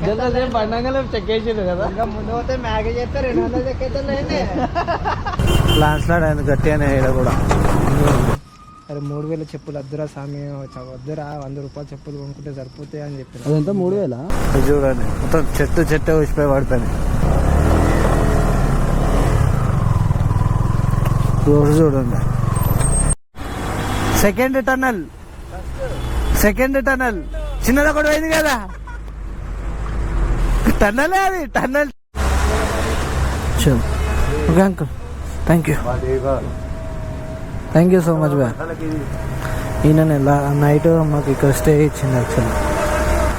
జల్సేపు పండగలో చెక్ చేసిండు కదా. ఇంకా ముందు పోతే మ్యాగీ చేస్తే 200 చెక్ అవుతుంది. ల్యాండ్ స్లైడ్ అయింది గట్టిగానే ఇక్కడ కూడా. అరే 3000 చెప్పులు వద్దురా స్వామి, వద్దురా 100 రూపాయలు చెప్పులు కొనుక్కుంటే సరిపోతాయి అని చెప్పి. అదంతా 3000 చూడండి. మొత్తం చెట్టు వచ్చిపోయి పడిపోయింది. రోజు చూడండి. సెకండ్ టన్నల్ చిన్నది ఒకటి పోయింది కదా. టన్నలే అది tunnel. Okay uncle, thank you so much boy. ఈయన నైట్ మాకు ఇక్కడ స్టే ఇచ్చింది యాక్చువల్లీ.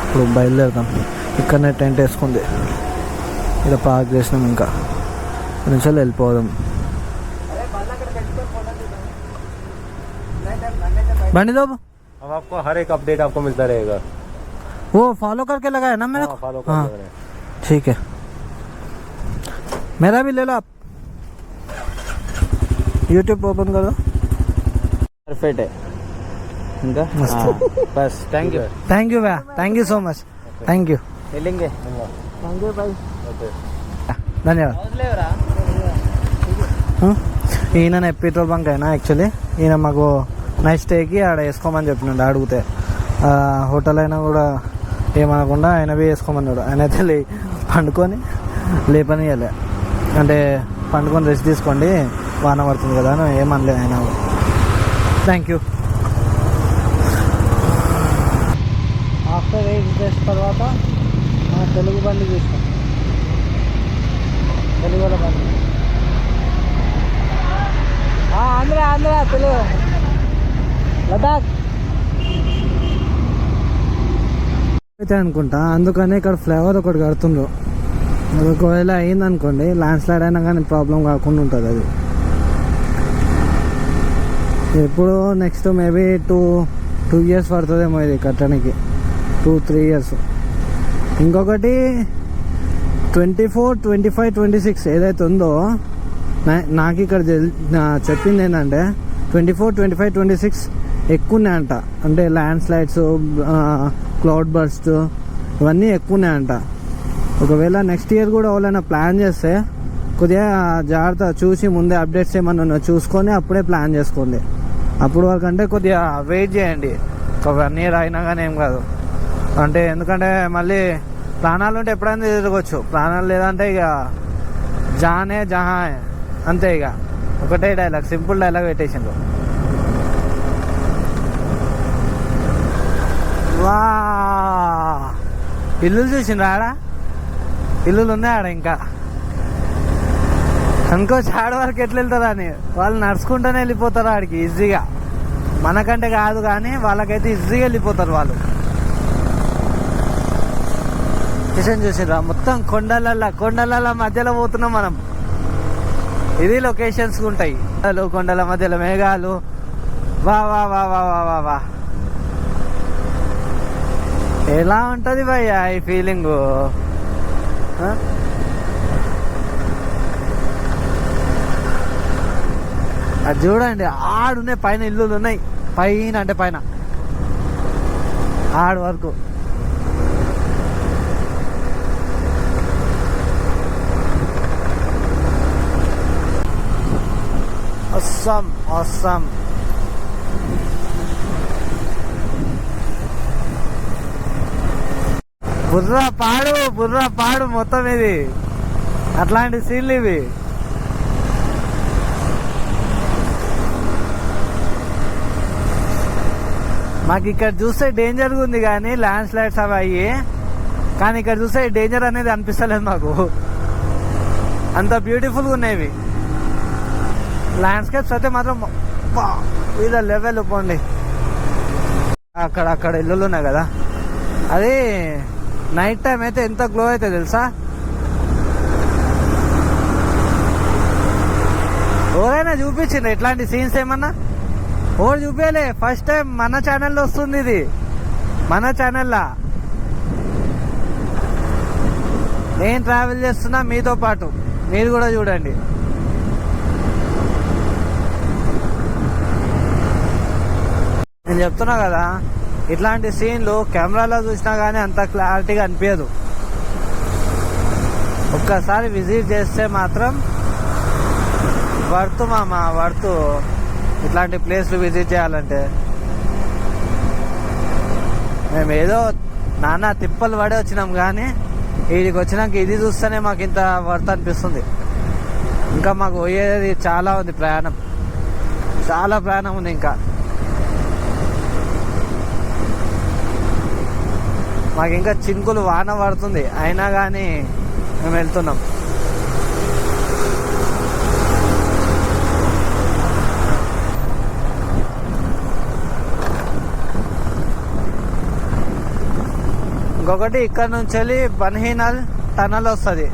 ఇప్పుడు బయలుదేరుతాం. ఇక్కడనే టెంట్ వేసుకుంది, ఇక్కడ పార్క్ చేసినాం. ఇంకా నుంచి వెళ్ళిపోదాం. बंडी दो। अब आपको हर एक अपडेट आपको मिलता रहेगा। वो फॉलो करके लगाया ना मेरे को? फॉलो हाँ ठीक है, मेरा भी ले लो आप। यूट्यूब ओपन कर दो। परफेक्ट है इनका बस। थैंक यू भैया, thank you so much, thank you. मिलेंगे। थैंक यू भाई, धन्यवाद। ఈయననే పెట్రోల్ బంక్ అయినా యాక్చువల్లీ. ఈయన మాకు నైట్ స్టేకి ఆడ వేసుకోమని చెప్పినాడు. అడిగితే హోటల్ అయినా కూడా ఏమనకుండా ఆయనవి వేసుకోమన్నాడు. ఆయన అయితే పండుకొని లేపనియాలి, అంటే పండుకొని రెస్ట్ తీసుకోండి వాన పడుతుంది కదా అని ఏమనలేదు ఆయన. Thank you. ఆఫ్టర్ 8 days తర్వాత తెలుగు బండి చూస్తాం. తెలుగు వాళ్ళ బండి ఆంధ్ర తెలుగు లదాఖ్ అయితే అనుకుంటా. అందుకని ఇక్కడ ఫ్లేవర్ ఒకటి కడుతుండ్రు. ఒకవేళ అయిందనుకోండి ల్యాండ్ స్లైడ్ అయినా కానీ ప్రాబ్లం కాకుండా ఉంటుంది. అది ఎప్పుడు నెక్స్ట్ మేబీ 2 years పడుతుందేమో ఇది కట్టడానికి, 2-3 years. ఇంకొకటి 24, 25, 26 ఏదైతే ఉందో నాకు ఇక్కడ చెప్పింది ఏంటంటే 24, 25, 26 ఎక్కువ ఉన్నాయంట. అంటే ల్యాండ్ స్లైడ్స్, క్లౌడ్ బర్స్ట్ ఇవన్నీ ఎక్కువ ఉన్నాయంట. ఒకవేళ నెక్స్ట్ ఇయర్ కూడా ఎవరైనా ప్లాన్ చేస్తే కొద్దిగా జాగ్రత్త చూసి ముందే అప్డేట్స్ ఏమన్నా చూసుకొని అప్పుడే ప్లాన్ చేసుకోండి. అప్పుడు వరకు అంటే కొద్దిగా వెయిట్ చేయండి. ఒక 1 year అయినా కానీ ఏం కాదు. అంటే ఎందుకంటే మళ్ళీ ప్రాణాలు ఉంటే ఎప్పుడైనా తిరగచ్చు, ప్రాణాలు లేదంటే ఇక జానే జహా అంతే. ఇక ఒకటే డైలాగ్, సింపుల్ డైలాగ్ పెట్టేసిండ్రు. వా ఇల్లులు చూసిండ్రు ఆడ, ఇల్లులు ఉన్నాయి ఆడ. ఇంకా అనుకోవచ్చు ఆడ వరకు ఎట్లా వెళ్తారా అని. వాళ్ళు నడుచుకుంటూనే వెళ్ళిపోతారు ఆడికి ఈజీగా. మనకంటే కాదు కానీ వాళ్ళకైతే ఈజీగా వెళ్ళిపోతారు వాళ్ళు. స్టేషన్ చూసిండ్రా, మొత్తం కొండల మధ్యలో పోతున్నాం మనం. ఇది లొకేషన్స్ ఉంటాయి, కొండల మధ్యలో మేఘాలు. వా వా వా వా వా వా వా ఎలా ఉంటుంది భయ్యా ఈ ఫీలింగ్. అది చూడండి, ఆడున్నాయి పైన ఇల్లులు ఉన్నాయి. పైన అంటే పైన ఆడు వరకు. awesome. బుర్రా పాడు మొత్తం ఇది. అట్లాంటి సీన్లు ఇవి. మాకు ఇక్కడ చూస్తే డేంజర్ ఉంది కానీ ల్యాండ్ స్లైడ్స్ అవి అయ్యి, కానీ ఇక్కడ చూస్తే డేంజర్ అనేది అనిపిస్తలేదు మాకు. అంత బ్యూటిఫుల్గా ఉన్నాయి ల్యాండ్స్కేప్స్ అయితే మాత్రం. ఇది లెవెల్ పోండి. అక్కడ ఇల్లులు ఉన్నాయి కదా, అది నైట్ టైం అయితే ఎంత గ్లో అయితే తెలుసా. ఎవరైనా చూపించిండ్రు ఇట్లాంటి సీన్స్ ఏమన్నా? ఓడి చూపించలే. ఫస్ట్ టైం మన ఛానల్లో వస్తుంది ఇది, మన ఛానల్లా. నేను ట్రావెల్ చేస్తున్నా మీతో పాటు, మీరు కూడా చూడండి. నేను చెప్తున్నా కదా, ఇట్లాంటి సీన్లు కెమెరాలో చూసినా కానీ అంత క్లారిటీగా అనిపించదు. ఒక్కసారి విజిట్ చేస్తే మాత్రం వర్త్ మామ, వర్త్. ఇట్లాంటి ప్లేస్లు విజిట్ చేయాలంటే మేము ఏదో నానా తిప్పలు పడే వచ్చినాం, కానీ వీడికి వచ్చినాక ఇది చూస్తేనే మాకు ఇంత వర్త్ అనిపిస్తుంది. ఇంకా మాకు పోయేది చాలా ఉంది, చాలా ప్రయాణం ఉంది ఇంకా. మాకు ఇంకా చినుకులు వాన పడుతుంది, అయినా కానీ మేము వెళ్తున్నాం. ఇంకొకటి ఇక్కడ నుంచి వెళ్ళి బన్హీనల్ టనల్ వస్తుంది.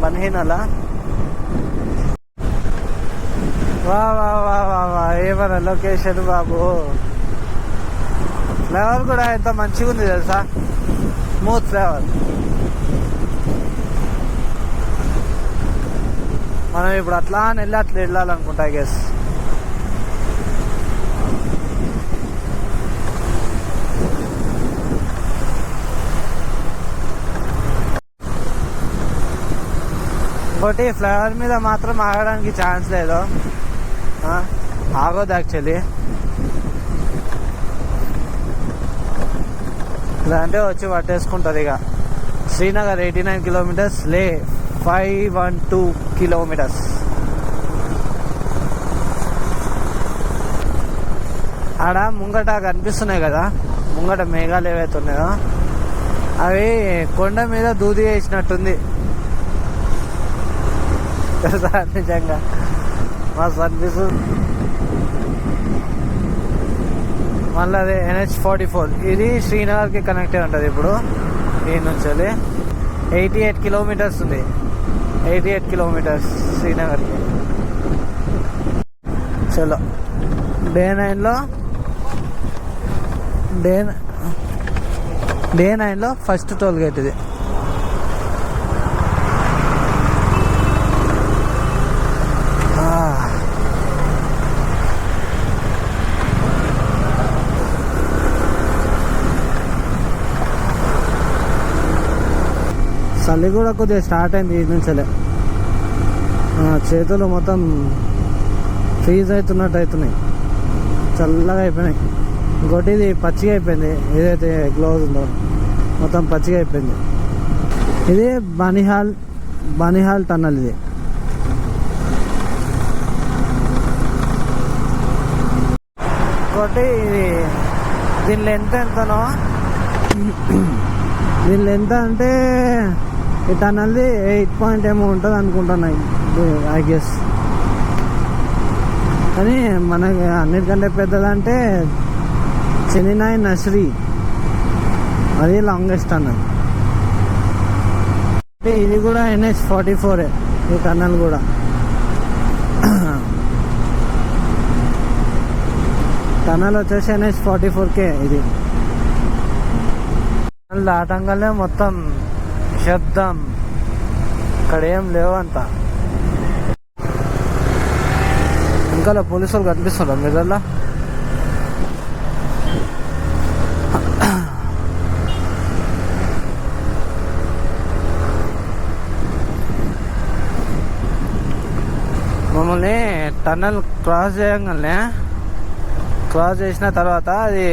బన్హీనలా వా వా వా వా వా ఏమన్నా లొకేషన్ బాబు. ఫ్లేవర్ కూడా ఎంత మంచిగా ఉంది తెలుసా, స్మూత్ ఫ్లేవర్. మనం ఇప్పుడు అట్లా వెళ్ళాలనుకుంటా గెస్. ఇంకోటి ఫ్లేవర్ మీద మాత్రం ఆగడానికి ఛాన్స్ లేదు, ఆగోదు యాక్చువల్లీ. అంటే వచ్చి పట్టేసుకుంటుంది ఇక. శ్రీనగర్ 89 కిలోమీటర్స్, లే 512 కిలోమీటర్స్. ఆడ ముంగట కనిపిస్తున్నాయి కదా, ముంగట మేఘాలు ఏవైతే ఉన్నాయో అవి కొండ మీద దూది వేసినట్టుంది నిజంగా మస్తు అనిపిస్తుంది. మళ్ళీ అదే NH44 ఇది శ్రీనగర్కి కనెక్ట్ అయి ఉంటుంది. ఇప్పుడు ఈ నుంచి 88 కిలోమీటర్స్ ఉంది, 88 కిలోమీటర్స్ శ్రీనగర్కి. చలో డే 9లో ఫస్ట్ టోల్ గేట్ ఇది. చలి కూడా కొద్దిగా స్టార్ట్ అయింది ఈ నుంచే. చేతులు మొత్తం ఫ్రీజ్ అవుతున్నట్టు అవుతున్నాయి, చల్లగా అయిపోయినాయి. ఇంకోటి ఇది పచ్చిగా అయిపోయింది, ఏదైతే గ్లోవ్స్ ఉందో మొత్తం పచ్చిగా అయిపోయింది. ఇది బనిహాల్ టన్నల్. ఇది ఇంకోటి ఇది దీని లెంత్ ఎంతనో, దీని లెంత్ అంటే ఈ టన్నల్ది 8 పాయింట్ ఏమో ఉంటుంది అనుకుంటున్నాయి ఐ గెస్. కానీ మనకి అన్నిటికంటే పెద్దదంటే చెన్నై నర్సరీ, అది లాంగెస్ట్ టన్నల్. ఇది కూడా NH44 ఈ టన్నల్ కూడా. టన్నల్ వచ్చేసి NH44K. ఇది దాటంగానే మొత్తం శబ్దం, ఇక్కడ ఏం లేవు అంత. ఇంకా పోలీసులు కనిపిస్తున్నారు మిర్రర్లో. మమ్మల్ని టన్నల్ క్రాస్ చేసిన తర్వాత అది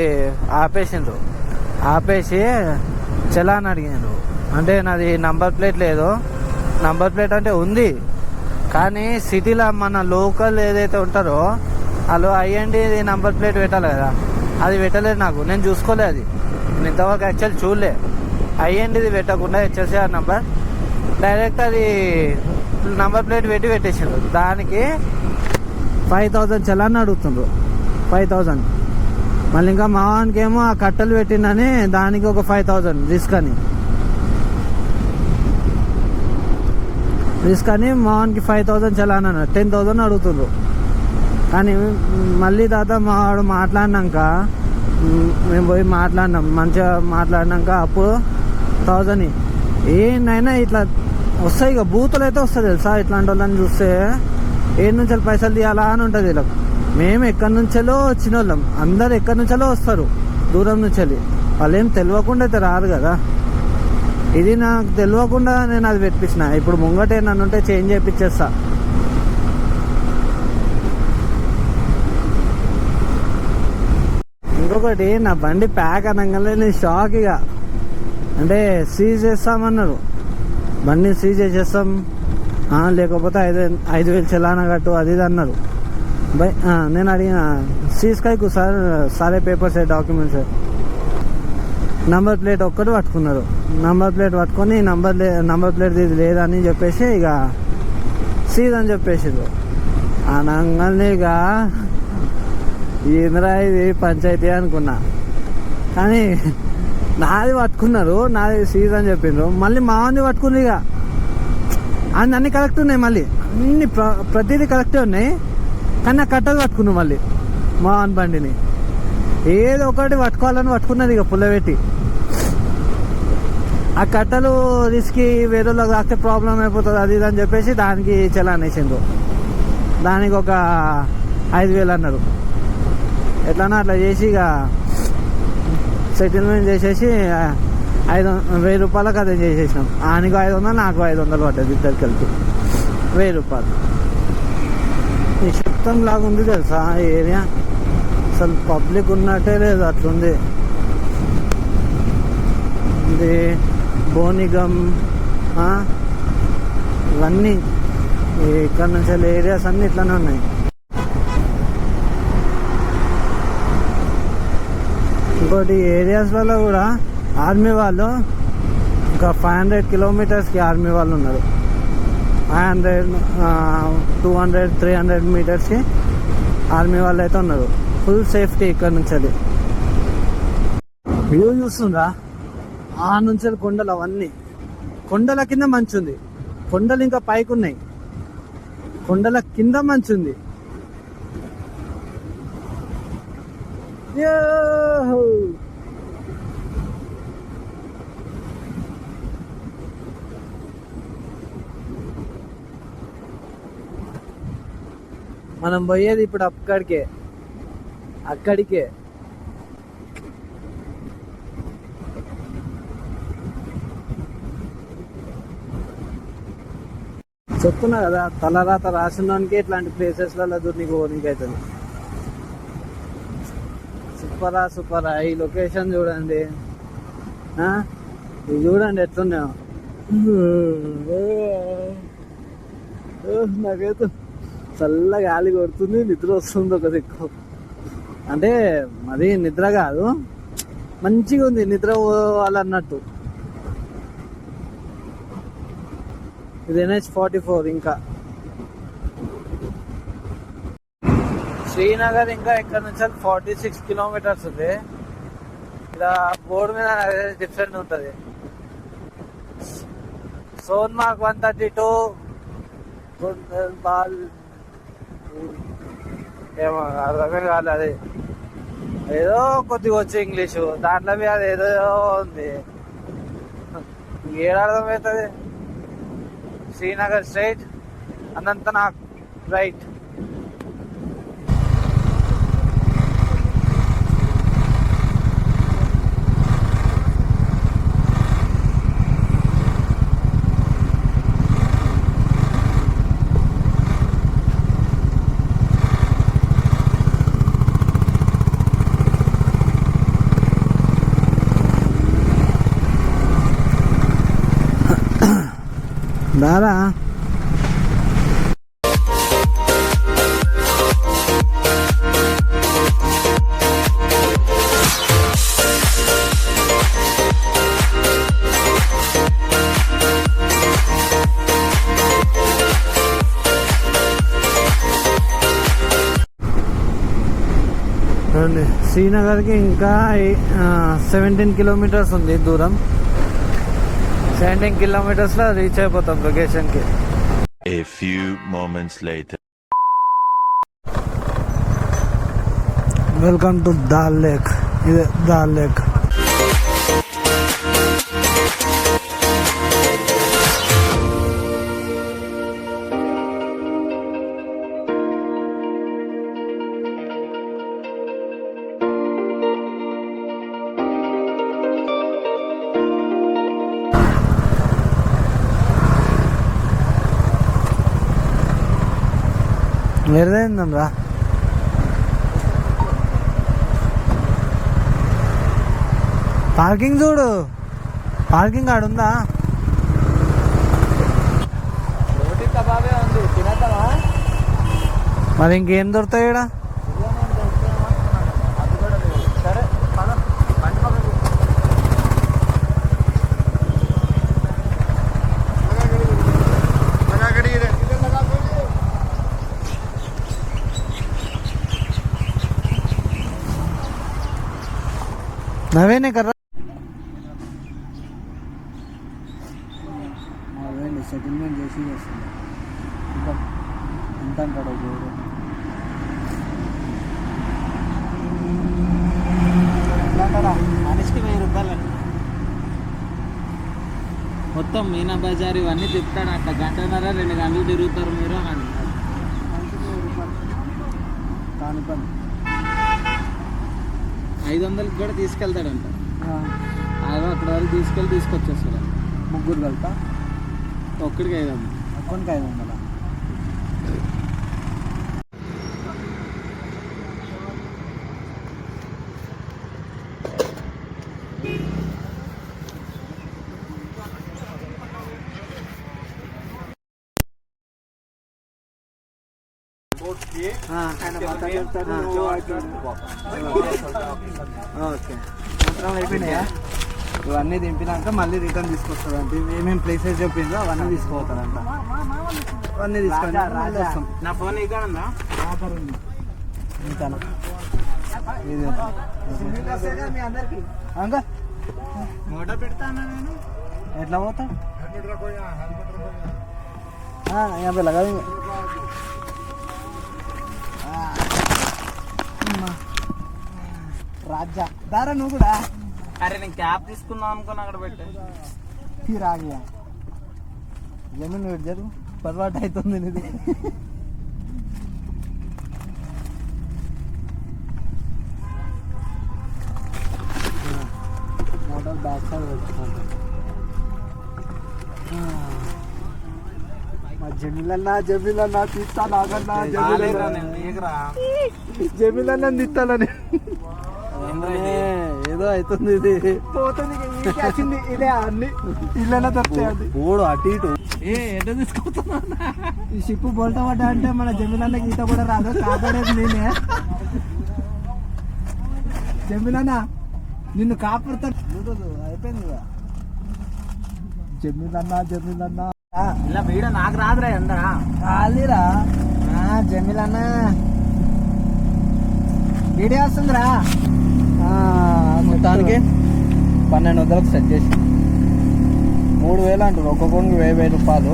ఆపేసి చలాన్ అడిగారు. అంటే నాది నంబర్ ప్లేట్ లేదు, నంబర్ ప్లేట్ అంటే ఉంది కానీ సిటీలో మన లోకల్ ఏదైతే ఉంటారో వాళ్ళు అయ్యండి నంబర్ ప్లేట్ పెట్టాలి కదా, అది పెట్టలేదు నాకు. నేను చూసుకోలే, అది నేను ఇంతవరకు యాక్చువల్ చూడలే. అయ్యండిది పెట్టకుండా HSR నంబర్ డైరెక్ట్ అది నంబర్ ప్లేట్ పెట్టేసారు. దానికి 5000 చలాన్ అడుగుతుండ్రు, 5000. మళ్ళీ ఇంకా మా వానికి ఏమో ఆ కట్టలు పెట్టిందని దానికి ఒక 5000 రిస్క్ అని మా వానికి 5000 చలాన్ అన్న 10,000 అడుగుతుండ్రు. కానీ మళ్ళీ తర్వాత మా వాడు మాట్లాడినాక మేము పోయి మాట్లాడినాం, మంచిగా మాట్లాడినాక అప్పుడు 1000 ఏంటైనా ఇట్లా వస్తాయి. ఇక బూతులు అయితే వస్తుంది తెలుసా, ఇట్లాంటి వాళ్ళని చూస్తే ఏ నుంచి పైసలు తీయాలా అని ఉంటుంది వీళ్ళకి. మేము ఎక్కడి నుంచెలో వచ్చిన వాళ్ళం, అందరు ఎక్కడి నుంచెలో వస్తారు దూరం నుంచి. వాళ్ళు ఏం తెలియకుండా అయితే రారు కదా. ఇది నాకు తెలియకుండా నేను అది పెట్టించిన. ఇప్పుడు ముంగటే నన్ను ఉంటే చేంజ్ చేయించేస్తా. ఇంకొకటి, నా బండి ప్యాక్ అనగానే నేను షాక్. ఇక అంటే సీజ్ చేస్తామన్నారు, బండిని సీజ్ చేసేస్తాం, లేకపోతే 5,000 చలానా కట్టు అది ఇది అన్నారు. నేను అడిగిన సీజ్ కైకు సార్, సారే పేపర్స్ డాక్యుమెంట్స్, నంబర్ ప్లేట్ ఒక్కటి పట్టుకున్నారు. నంబర్ ప్లేట్ పట్టుకొని నంబర్ ప్లేట్ ఇది లేదని చెప్పేసి ఇక సీజ్ అని చెప్పేసారు. అనగానే ఇక ఏంద్రా ఇది పంచాయతీ అనుకున్నా. కానీ నాది పట్టుకున్నారు, నాది సీజ్ అని చెప్పిండ్రు. మళ్ళీ మాది పట్టుకుని ఇక అన్ని కరెక్ట్ ఉన్నాయి, మళ్ళీ అన్ని ప్రతిదీ కరెక్టే ఉన్నాయి. కానీ నా కట్టలు పట్టుకున్నాను మళ్ళీ మా బండిని. ఏదో ఒకటి పట్టుకోవాలని పట్టుకున్నది ఇక పుల్లబెట్టి. ఆ కట్టలు రిస్కి వేరేలో కాస్తే ప్రాబ్లం అయిపోతుంది అది ఇది అని చెప్పేసి దానికి చలాన్ వేసిండ్రు. దానికి ఒక 5,000 అన్నారు. ఎట్లన్నా అట్లా చేసి ఇక సెటిల్మెంట్ చేసేసి 1,000 రూపాయలకు అదే చేసేసినాం. ఆయనకు 500, నాకు 500 పడ్డది, ఇద్దరికి కలిపి 1,000 రూపాయలు. నిశ్శబ్దం లాగా ఉంది తెలుసా ఈ ఏరియా. అసలు పబ్లిక్ ఉన్నట్టే లేదు, అట్లుంది. ఇది బోనిగం ఇవన్నీ ఇక్కడ నుంచి ఏరియాస్ అన్నీ ఇట్లానే ఉన్నాయి. ఇంకోటి ఏరియాస్లలో కూడా ఆర్మీ వాళ్ళు ఇంకా 500 కిలోమీటర్స్కి ఆర్మీ వాళ్ళు ఉన్నారు. 500, 200, 300 మీటర్స్కి ఆర్మీ వాళ్ళు అయితే ఉన్నారు. ఫుల్ సేఫ్టీ ఇక్కడ నుంచి. అది వ్యూ చూస్తుందా, ఆ నుంచి కొండలు, అవన్నీ కొండల కింద మంచు ఉంది. కొండలు ఇంకా పైకి ఉన్నాయి, కొండల కింద మంచు ఉంది. మనం పోయేది ఇప్పుడు అక్కడికే. చెప్తున్నా కదా, తలరాత రాసినోనికి ఇట్లాంటి ప్లేసెస్లలో నీకు ఓనికి అవుతుంది. సూపరా. ఈ లొకేషన్ చూడండి, ఇది చూడండి ఎట్లున్నాయో. నాకైతే చల్ల గాలి కొడుతుంది, నిద్ర వస్తుంది ఒక దిక్కు. అంటే మరి నిద్ర కాదు, మంచిగా ఉంది నిద్ర పోవాలన్నట్టు. ఇది NH-44. ఇంకా శ్రీనగర్ ఇంకా ఇక్కడ నుంచి 46 కిలోమీటర్స్ ఉంది. ఇలా బోర్డు మీద డిఫరెంట్ ఉంటుంది. సోన్మార్గ్ 132, గుండెల్బాల్ ఏమో అర్థమే కాదు. అది ఏదో కొద్దిగా వచ్చి ఇంగ్లీషు, దాంట్లో అది ఏదో ఉంది, ఏడు అర్థమవుతుంది. Srinagar straight, Anantnag right. దారా శ్రీనగర్కి ఇంకా 17 కిలోమీటర్స్ ఉంది దూరం. 17 కిలోమీటర్స్లో రీచ్ అయిపోతాం లొకేషన్కి. A few moments later. Welcome to dal lake. ఇది దాల్ లేక్. వేరేదేందాం రా. పార్కింగ్ చూడు, పార్కింగ్ ఆడ ఉందా? రోటీ కబాబే ఉంది, తినేద్దామా? మరి ఇంకేం దొరుకుతాయి ఇక్కడ? సరే పద, బండి పక్కకు. నవేనే కర్రా సెటిల్మెంట్ చేసి చేస్తుంది. ఇంకా ఎంత అంటాడు చూడు. మనిషికి 1000 రూపాయలు మొత్తం మీనా బజార్ ఇవన్నీ తిప్పుతాడు. అట్లా గంటన్నర 2 గంటలు తిరుగుతారు మీరు అని. కాని పని 500కి కూడా తీసుకెళ్తాడంట. అదో అక్కడ వరకు తీసుకొచ్చేస్తాడు. ముగ్గురు వెళ్తా, ఒక్కడికి 500. ఒక్కరికి 500. ఓకే, అయిపోయినాయా? ఇవన్నీ దింపినాక మళ్ళీ రిటర్న్ తీసుకొస్తాడంట. ఏమేమి ప్లేసెస్ చెప్పిందో అవన్నీ తీసుకుపోతాడంట. అవన్నీ తీసుకొని వస్తాం. నా ఫోన్ ఇక్కడ ఉందా? ఇంకా ఇది అంక మోటో పెడతానా నేను? ఎట్లా పోతా? యాభై లగా రాజా దారా నువ్వు కూడా. అరే నేను క్యాబ్ తీసుకుందాం అనుకున్నా, అక్కడ పెట్టే రాగియా జమీన్ వెయిట్ జరుగు, పొరపాటు అవుతుంది ఇది. మోటార్ బ్యాక్ సైడ్ పెట్టుకుంటాం. జమీలన్నా తీస్తా, నాకన్నా జమీలన్నా తీస్తానని ఏదో అవుతుంది. ఇది పోతుంది, ఇదే అన్ని ఇళ్ళలో దొరుకుతాయి. ఓడు అటు ఇటు ఎట్లా తీసుకుంటున్నా? ఈ షిప్ బోల్ట పడ్డా అంటే మన జమీలన్న ఈత కూడా రాదు. కాపాడేది నేనే. జమీలన్నా నిన్ను కాపాడుతా. అయిపోయింది ఇక. జమీలన్నా ఇలా వీడియో నాకు రాదురా ఎందా ఖాళీరా. జమీలన్న వీడియో వస్తుందిరా. మొత్తానికి 1200కు సెట్ చేసి 3000 అంటారు. ఒక్కొక్కరికి 1000 రూపాయలు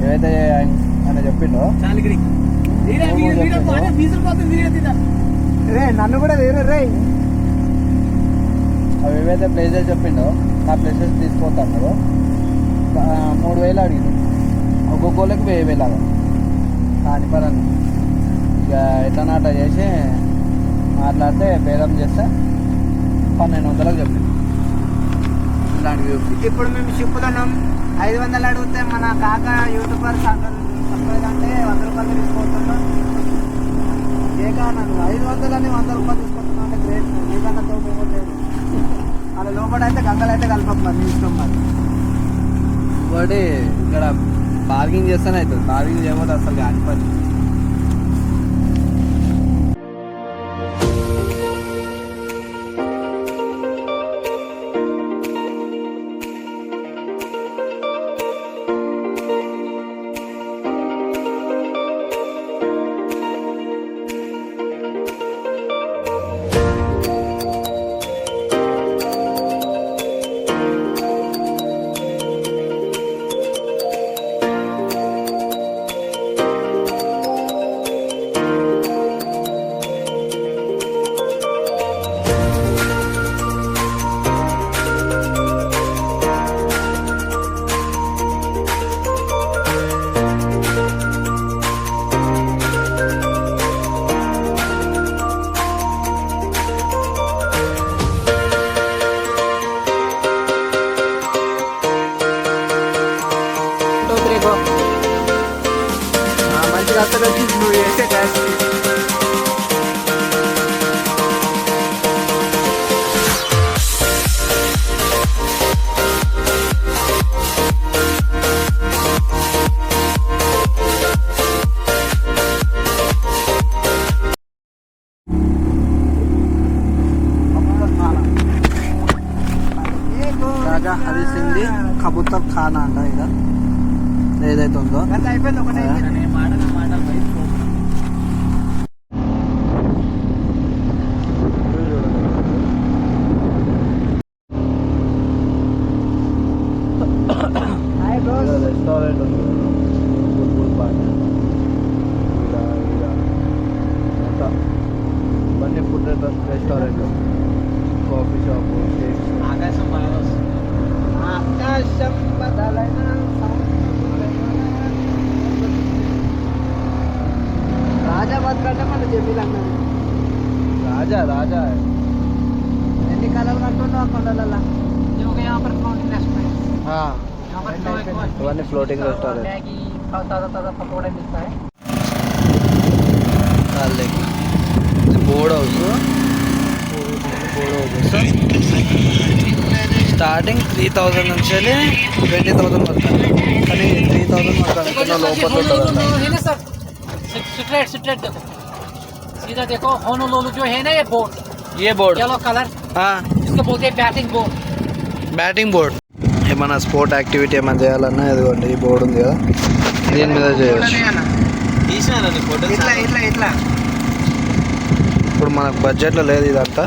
ఏవైతే ఆయన చెప్పిండో. రే నన్ను కూడా వేరే రే అవి ఏవైతే ప్లేసెస్ చెప్పిండో ఆ ప్లేసెస్ తీసుకుపోతాడు. 3000 అడిగింది. ఒక్కొక్కరికి 1000 లాగా కాని పరంగా ఇక ఎట్లా నాట చేసి మాట్లాడితే బేరం చేస్తే 1200కు చెప్పింది. ఇలాంటివి ఇప్పుడు మేము షిప్పులున్నాం. 500 అడిగితే మన కాక యూట్యూబర్ అంటే 100 రూపాయలు తీసుకుంటున్నాం. ఏకా నన్ను 500 అని 100 రూపాయలు తీసుకుంటున్నా అంటే గ్రేట్. ఏకన్నా తోపలేదు అలా లోపల అయితే గంగలు అయితే కలపం. మరి మీ ఇష్టం. మరి ఇంకోటి ఇక్కడ పార్కింగ్ చేస్తేనే అవుతుంది. పార్కింగ్ చేయకపోతే అసలు కాని పని. రాజా హరి సింగ్ ది కబూతర్ ఖానా అంట ఇక ఏదైతే ఉందో అయిపోయింది ఒకటే రెస్టారెంట్ ఉంది బుల్బుల్ పానీ అంతా ఇవన్నీ ఫుడ్ రెస్టారెంట్ కాఫీ షాపు ఆకాశం బాగా వస్తుంది ఆకాశం బదలైన రాజా బతుకంటే మన జమీల్ అన్నది రాజా రాజా ఎన్ని కలలు కట్టున్నావు ఆ కొండలలో ఇవన్నీ ఫ్లోటింగ్ రెస్టారెంట్ पकौड़े मिलता है బోర్డ్ హౌస్ స్టార్టింగ్ 3000 నుంచి 20,000 వరకు కానీ 3,000 వరకు లోపల ఉంటుంది स्ट्रेट देखो सीधा देखो होनोलुलु जो है ना ये बोर्ड येलो कलर इसको बोलते हैं బ్యాటింగ్ బోర్డ్ ఏమైనా స్పోర్ట్ యాక్టివిటీ ఏమైనా చేయాలన్నా ఇదిగోండి ఈ బోర్డు ఉంది కదా దీని మీద చేయవచ్చు ఇట్లా ఇప్పుడు మనకు బడ్జెట్లో లేదు ఇదంతా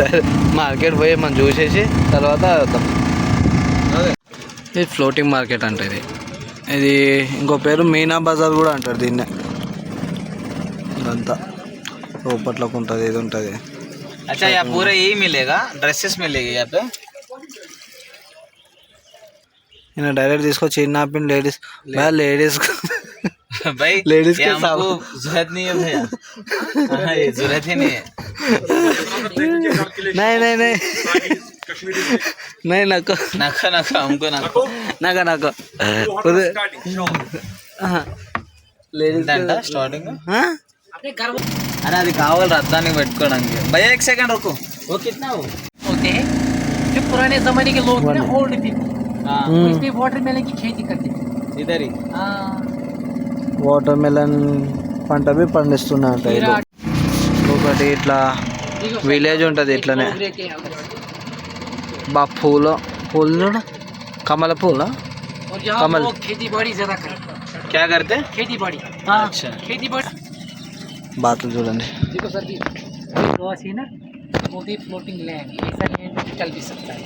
డైరెక్ట్ మార్కెట్ పోయి మనం చూసేసి తర్వాత వద్దాం ఇది ఫ్లోటింగ్ మార్కెట్ అంటే ఇది ఇంకో పేరు మీనా బజార్ కూడా అంటారు దీన్నే ఇదంతా లోపట్లోకి ఉంటుంది ఇది ఉంటుంది अच्छा यहाँ पूरा यही मिलेगा ड्रेसेस मिलेगी यहाँ पे నేను డైరెక్ట్ తీసుకొచ్చి చిన్న లేడీస్ లేడీస్ भाई लेडीज के हमको जरूरत नहीं है भैया हाँ, ये जरूरत ही नहीं है नहीं నాకు नखा नखा हमको नखा నాకు లేడీస్ స్టార్టింగ్ అరే అది కావాలి రద్దానికి పెట్టుకోవడానికి భయ్యా एक सेकंड रुको वो कितना हो होते हैं जो पुराने जमाने के लोग ना ओल्ड पीपल इसलिए वाटरमेलन की खेती करते थे इधर ही వాటర్ మెలన్ పంట పండిస్తున్నాయంట ఇది ఒకటి ఇట్లా విలేజ్ ఉంటుంది ఇట్లనే బా పూలు చూడ కమల పూల और यहाँ कमल। लोग खेती बाड़ी ज्यादा करते क्या करते खेती बाड़ी अच्छा खेती बाड़ी బాతులు చూడండి देखो सर जी क्रॉस है ना बोलते हैं फ्लोटिंग लैंड ऐसा लैंड चल भी सकता है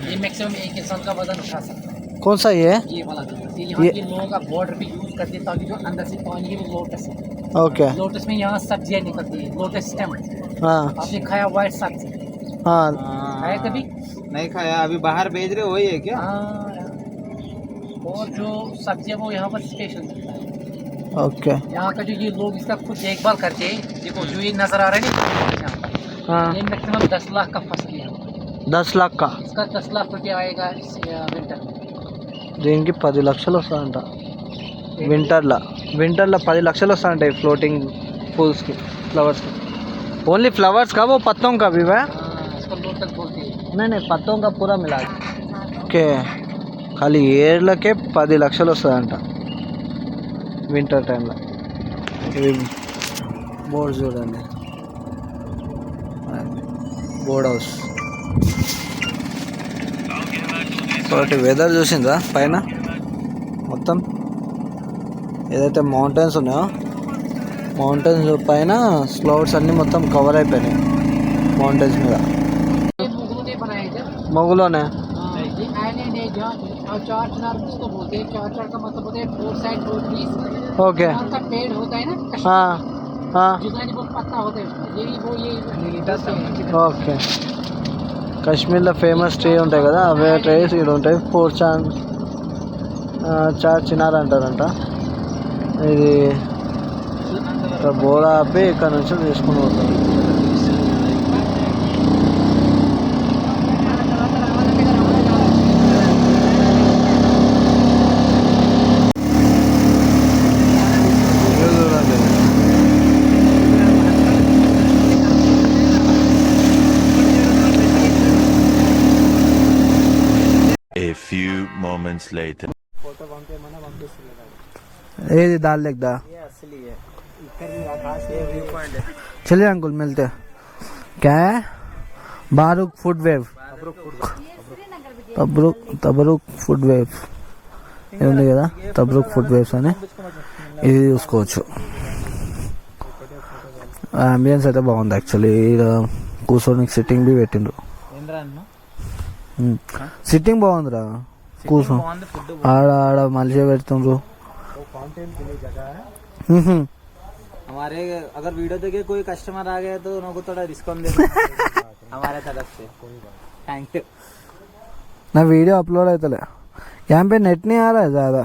ये मैक्सिमम एक इंसान का वजन उठा सकता है कौन सा ये ये वाला यहाँ के लोगों का बॉर्डर पे यूज करते हैं ताकि जो अंदर से पानी है वो लोटस है ओके लोटस में यहाँ सब्जियाँ निकलती है लोटस स्टेम हाँ आपने खाया व्हाइट सब्जी हाँ खाया कभी नहीं खाया अभी बाहर भेज रहे वही है क्या हाँ और जो सब्जी है वो यहाँ पर स्पेशल मिलता है ओके यहाँ का जो ये लोग इसका खुद देखभाल करते हैं देखो जो ये नजर आ रहा है ना यहाँ पर हाँ ये मैक्सिमम 10 लाख का फसल है 10 लाख का इसका 10 लाख रुपया आएगा इस विंटर में దీనికి 10 లక్షలు వస్తాయంట వింటర్లో 10 లక్షలు వస్తాయంట ఈ ఫ్లోటింగ్ फूल्स की फ्लावर्स की ओनली फ्लावर्स का वो पत्तों का भी है इसको लोटस बोलते हैं नहीं पत्तों का पूरा मिला ఓకే ఖాళీ ఏళ్ళకే 10 లక్షలు వస్తుందంట వింటర్ టైంలో ఇది బోర్డ్ చూడండి బోర్డ్ హౌస్ ఒకటి వెదర్ చూసిందా పైన మొత్తం ఏదైతే మౌంటైన్స్ ఉన్నాయో మౌంటైన్స్ పైన క్లౌడ్స్ అన్నీ మొత్తం కవర్ అయిపోయినాయి మౌంటైన్స్ మీద ये मुगलों ने बनाए थे మొగులోనే ये आइलैंड है जहाँ और चार चिनार किसको बोलते हैं चार का मतलब होता है 4 साइड 4 ट्रीज ఓకే का पेड़ होता है ना जुगानी वो पत्ता होता है उसका यही वो ये ఓకే కాశ్మీర్లో ఫేమస్ ట్రీ ఉంటాయి కదా అవే ట్రీస్ ఇక్కడ ఉంటాయి 4 చార్ చినార్ అంటారంట ఇది బోర్డు ఆపి ఇక్కడ నుంచి తీసుకుని పోతాం A few moments later. ये दाल लेक दा चलिए अंकुल मिलते हैं क्या है बारूक फूड वेव తబరుక్ ఫుడ్ వేవ్స్ ఉంది కదా, తబరుక్ ఫుడ్ వేవ్స్ అని ఇది చూసుకోవచ్చు. అంబియన్స్ అయితే బాగుంది యాక్చువల్లీ. ఇక్కడ కూర్చోనికి సిట్టింగ్ బి పెట్టిండ్రు. సిట్టింగ్ బాగుందిరా, కూర్చో ఆడ ఆడ మలిచే పెడుతుండ్రు. हमारे अगर वीडियो देखे कोई कस्टमर आ गया तो उनको थोड़ा डिस्काउंट दे हमारे तरफ से. Thank you. ना वीडियो अपलोड అవుతలే, यहाँ पे नेट नहीं आ रहा है ज़्यादा.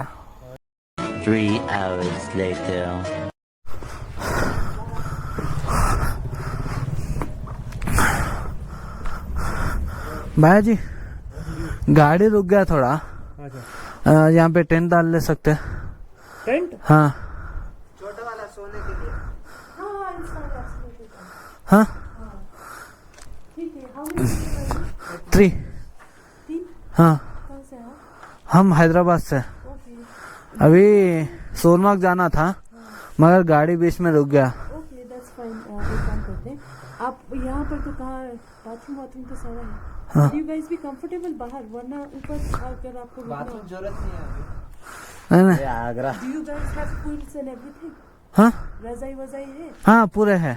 3 hours later. भैया जी गाड़ी रुक गया थोड़ा, यहाँ पे टेंट डाल ले सकते हैं. टेंट? हाँ छोटा वाला सोने के लिए. हाँ 3. हाँ हम हैदराबाद से. अभी सोनमार्ग जाना था मगर गाड़ी बीच में रुक गया. Okay that's fine. एक काम करते हैं, आप यहाँ पर तो कहाँ बाथरूम तो सारा है. हाँ. यू गाइस भी कंफर्टेबल बाहर, वरना ऊपर अगर आपको बाथरूम जरूरत नहीं है अभी. नहीं ये Agra. Do you guys have pools and everything? हाँ रजाई वजाई है? हाँ पूरे है.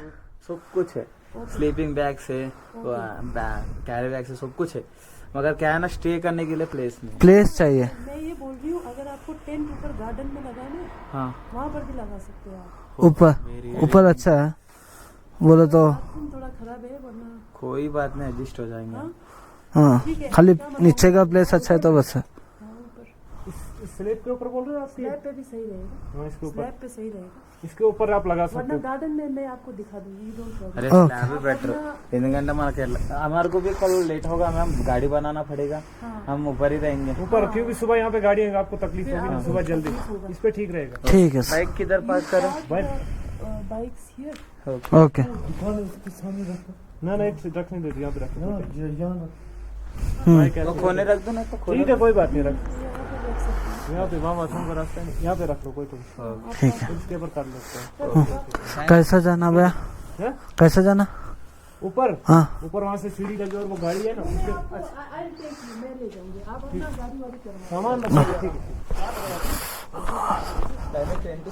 सब कुछ है. स्लीपिंग बैग से कैरी बैग से सब कुछ है, मगर क्या है ना स्टे करने के लिए प्लेस नहीं. प्लेस चाहिए. मैं ये बोल रही हूँ, अगर आपको टेंट ऊपर गार्डन में लगाना है हाँ वहाँ पर भी लगा सकते हो आप. ऊपर अच्छा है बोले तो. बाथरूम थोड़ा खराब है, वरना कोई बात नहीं, एडजस्ट हो जाएंगे. हाँ? हाँ ठीक है. खाली नीचे का प्लेस अच्छा है तो बस है. हाँ, ऊपर स्लेब के ऊपर बोल रहे हो आप? स्लैब पे भी सही रहेगा. हाँ, इसके ऊपर, स्लैब पे सही रहेगा, इसके ऊपर आप लगा सकते वरना हो. गार्डन में मैं आपको दिखा दूंगी. Don't problem. अरे ओह. स्लैब भी बेटर. ఎందుకంటే మనకి हमारे को भी कल लेट होगा, मैम गाड़ी बनाना पड़ेगा. हम ऊपर ही रहेंगे. ऊपर क्योंकि सुबह यहाँ पे गाड़ी है, आपको तकलीफ होगी ना सुबह जल्दी. इस पे ठीक रहेगा. ठीक है सर. बाइक किधर पार्क करें? Bikes here. ओके. ना ना एक रखने दे, यहाँ पे रखो. तो खोने रख दो ना. तो खोने ठीक है कोई बात नहीं, रख यहाँ पे. वहाँ बाथरूम का रास्ता है, यहाँ पे रख लो. कोई ठीक है. इसके ऊपर कर लेते हैं. कैसा जाना भैया, हैं? कैसा जाना? ऊपर हाँ ऊपर वहाँ से सीढ़ी लगी और वो गाड़ी है ना उसके मैं ले जाऊंगी, आप अपना गाड़ी वाड़ी करना. सामान रखो. ठीक है. पहले ट्रेन की